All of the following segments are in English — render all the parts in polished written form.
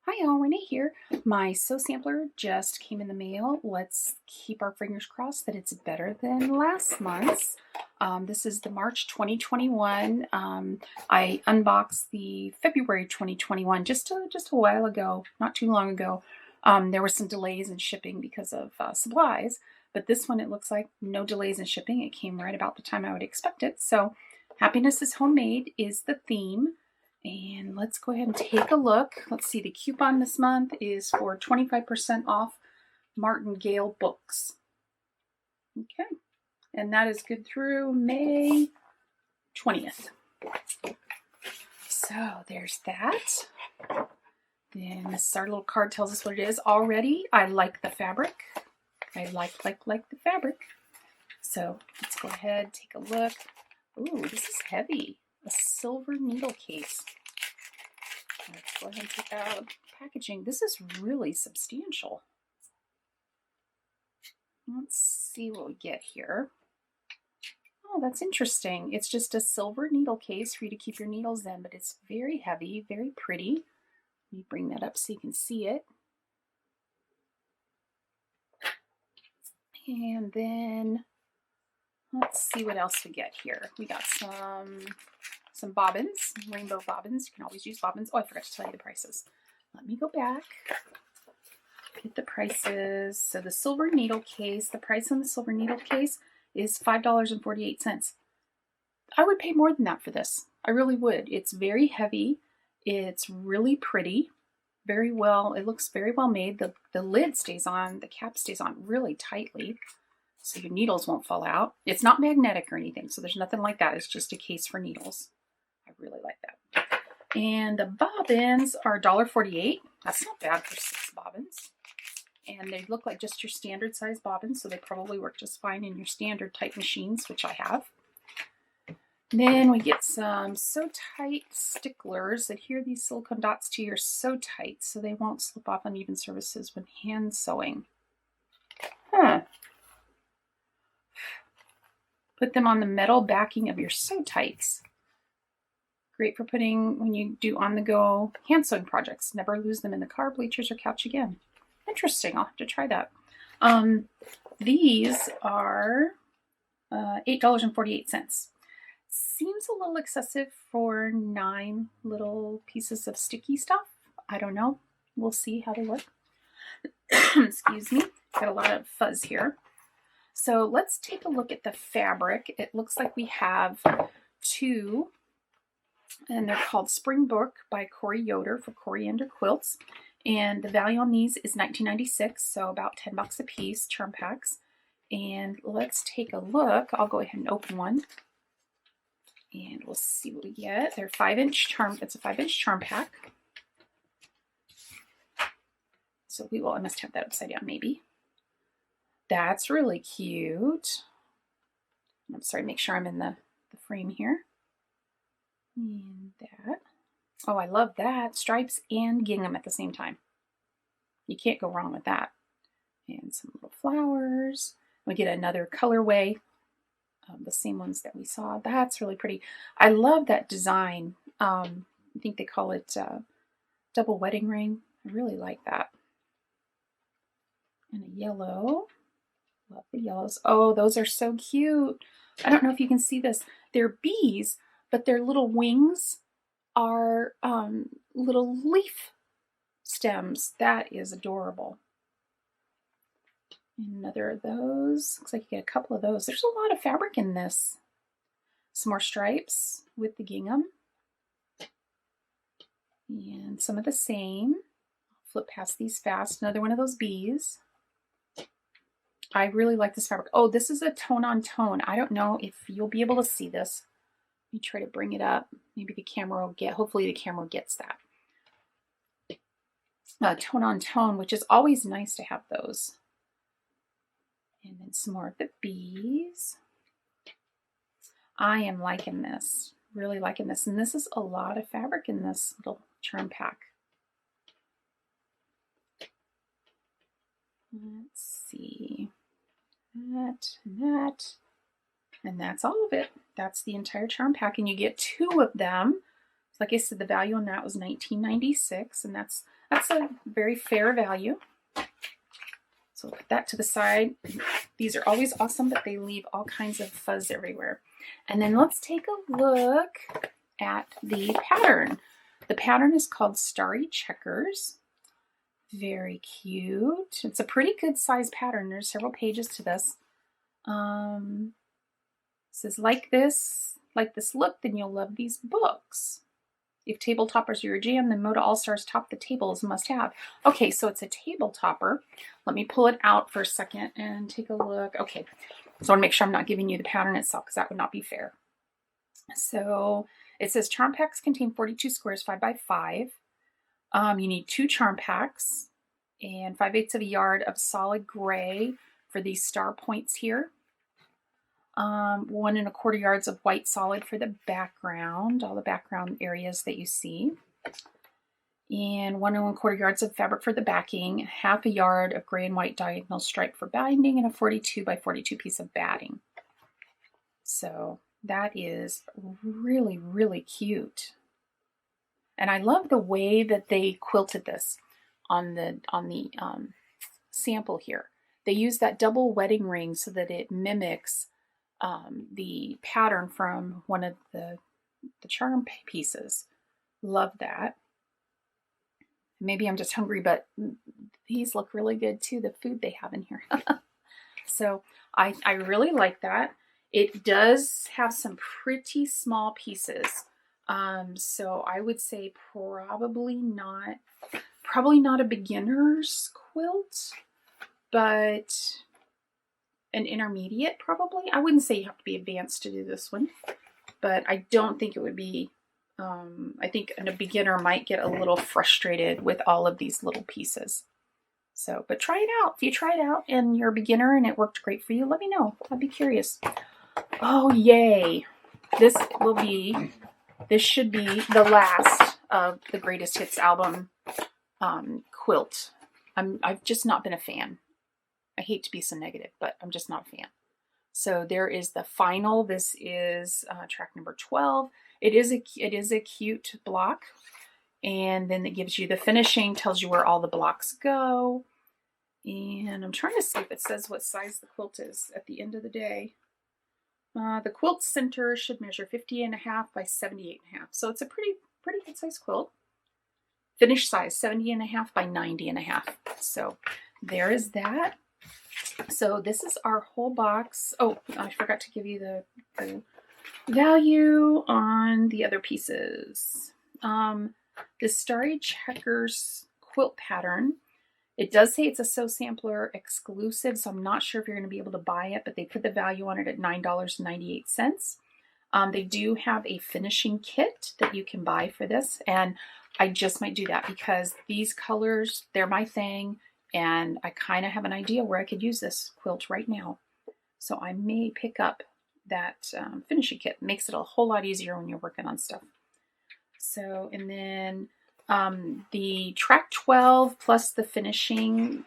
Hi y'all, Renee here. My sew sampler just came in the mail. Let's keep our fingers crossed that it's better than last month's. This is the March 2021. I unboxed the February 2021 just a while ago, not too long ago. There were some delays in shipping because of supplies, but this one it looks like no delays in shipping. It came right about the time I would expect it. So happiness is homemade is the theme. And let's go ahead and take a look. Let's see, the coupon this month is for 25% off Martingale books. Okay, and that is good through May 20th. So there's that. Then this our little card tells us what it is. Already, I like the fabric. I like the fabric. So let's go ahead, take a look. Ooh, this is heavy. A silver needle case. Let's go ahead and take out packaging. This is really substantial. Let's see what we get here. Oh, that's interesting. It's just a silver needle case for you to keep your needles in, but it's very heavy, very pretty. Let me bring that up so you can see it. And then let's see what else we get here. We got some bobbins, rainbow bobbins. You can always use bobbins. Oh, I forgot to tell you the prices. Let me go back, get the prices. So the silver needle case, the price on the silver needle case is $5.48. I would pay more than that for this. I really would. It's very heavy. It's really pretty. Very well, it looks very well made. The lid stays on, the cap stays on really tightly, so your needles won't fall out. It's not magnetic or anything, so there's nothing like that. It's just a case for needles. I really like that. And the bobbins are $1.48. That's not bad for 6 bobbins. And they look like just your standard size bobbins, so they probably work just fine in your standard type machines, which I have. Then we get some Sew Tite sticklers. Adhere these silicone dots to your Sew Tite so they won't slip off uneven surfaces when hand sewing. Put them on the metal backing of your Sew Tites. Great for putting when you do on-the-go hand sewing projects. Never lose them in the car, bleachers, or couch again. Interesting. I'll have to try that. These are $8.48. Seems a little excessive for 9 little pieces of sticky stuff. I don't know. We'll see how they work. Excuse me. Got a lot of fuzz here. So let's take a look at the fabric. It looks like we have 2, and they're called Brook by Corey Yoder for Coriander Quilts. And the value on these is $19.96, so about $10 a piece, charm packs. And let's take a look. I'll go ahead and open one. And we'll see what we get. They're 5-inch charm. It's a 5-inch charm pack. So I must have that upside down maybe. That's really cute. I'm sorry, make sure I'm in the frame here. And that. Oh, I love that. Stripes and gingham at the same time. You can't go wrong with that. And some little flowers. We get another colorway. The same ones that we saw. That's really pretty. I love that design. I think they call it double wedding ring. I really like that. And a yellow. Love the yellows. Oh, those are so cute. I don't know if you can see this. They're bees, but their little wings are little leaf stems. That is adorable. Another of those. Looks like you get a couple of those. There's a lot of fabric in this. Some more stripes with the gingham. And some of the same. I'll flip past these fast. Another one of those bees. I really like this fabric. Oh, this is a tone on tone. I don't know if you'll be able to see this. Let me try to bring it up. Maybe the camera will hopefully the camera gets that. Tone on tone, which is always nice to have those. And then some more of the bees. I am liking this. Really liking this. And this is a lot of fabric in this little charm pack. Let's see. That and that. And that's all of it. That's the entire charm pack. And you get 2 of them Like I said, the value on that was $19.96, and that's a very fair value. So put that to the side. These are always awesome, but they leave all kinds of fuzz everywhere. And then let's take a look at the pattern. The pattern is called Starry Checkers. Very cute. It's a pretty good size pattern. There's several pages to this. It says, like this look, then you'll love these books. If table toppers are your jam, then Moda All-Stars Top the Table is a must-have. Okay, so it's a table topper. Let me pull it out for a second and take a look. Okay, so I want to make sure I'm not giving you the pattern itself because that would not be fair. So it says charm packs contain 42 squares, 5 by 5. You need 2 charm packs and 5/8 of a yard of solid gray for these star points here. 1 1/4 yards of white solid for the background, all the background areas that you see. And 1 1/4 yards of fabric for the backing, 1/2 yard of gray and white diagonal stripe for binding, and a 42 by 42 piece of batting. So that is really, really cute. And I love the way that they quilted this on the sample here. They use that double wedding ring so that it mimics the pattern from one of the charm pieces. Love that. Maybe I'm just hungry, but these look really good too, the food they have in here. So I really like that. It does have some pretty small pieces. So I would say probably not a beginner's quilt, but an intermediate probably. I wouldn't say you have to be advanced to do this one, but I don't think it would be, I think a beginner might get a little frustrated with all of these little pieces. So, but try it out. If you try it out and you're a beginner and it worked great for you, let me know. I'd be curious. Oh, yay. This should be the last of the Greatest Hits album quilt. I've just not been a fan. I hate to be so negative, but I'm just not a fan. So there is the final. This is track number 12. It is a cute block, and then it gives you the finishing, tells you where all the blocks go. And I'm trying to see if it says what size the quilt is at the end of the day. The quilt center should measure 50.5 by 78.5. So it's a pretty good size quilt. Finish size 70.5 by 90.5. So there is that. So this is our whole box. Oh, I forgot to give you the value on the other pieces. The Starry Checkers quilt pattern. It does say it's a Sew Sampler exclusive, so I'm not sure if you're going to be able to buy it, but they put the value on it at $9.98. They do have a finishing kit that you can buy for this, and I just might do that because these colors, they're my thing, and I kind of have an idea where I could use this quilt right now. So I may pick up that finishing kit. It makes it a whole lot easier when you're working on stuff. So, and then the track 12 plus the finishing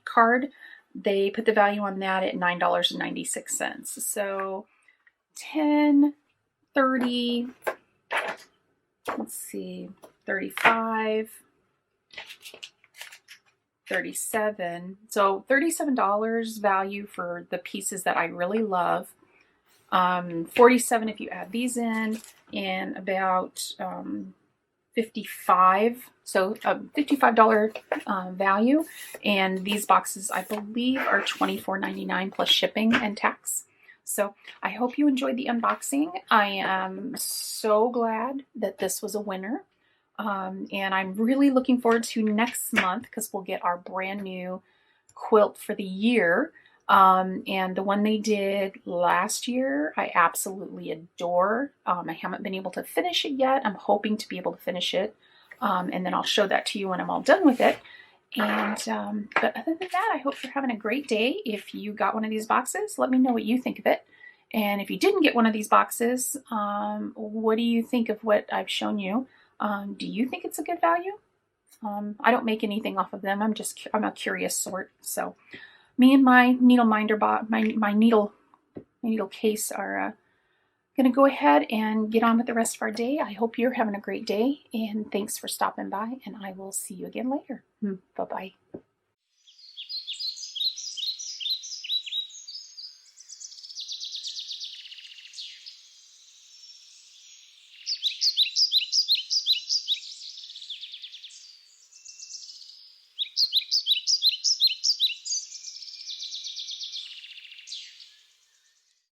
card, they put the value on that at $9.96. So 10, 30, let's see, 35, 37. So $37 value for the pieces that I really love. 47 if you add these in, and about 55. So $55 value. And these boxes, I believe, are $24.99 plus shipping and tax. So I hope you enjoyed the unboxing. I am so glad that this was a winner. And I'm really looking forward to next month because we'll get our brand new quilt for the year. And the one they did last year, I absolutely adore. I haven't been able to finish it yet. I'm hoping to be able to finish it. And then I'll show that to you when I'm all done with it. And, but other than that, I hope you're having a great day. If you got one of these boxes, let me know what you think of it. And if you didn't get one of these boxes, what do you think of what I've shown you? Do you think it's a good value? I don't make anything off of them. I'm a curious sort. So me and my needle minder my needle case are going to go ahead and get on with the rest of our day. I hope you're having a great day, and thanks for stopping by, and I will see you again later. Bye-bye.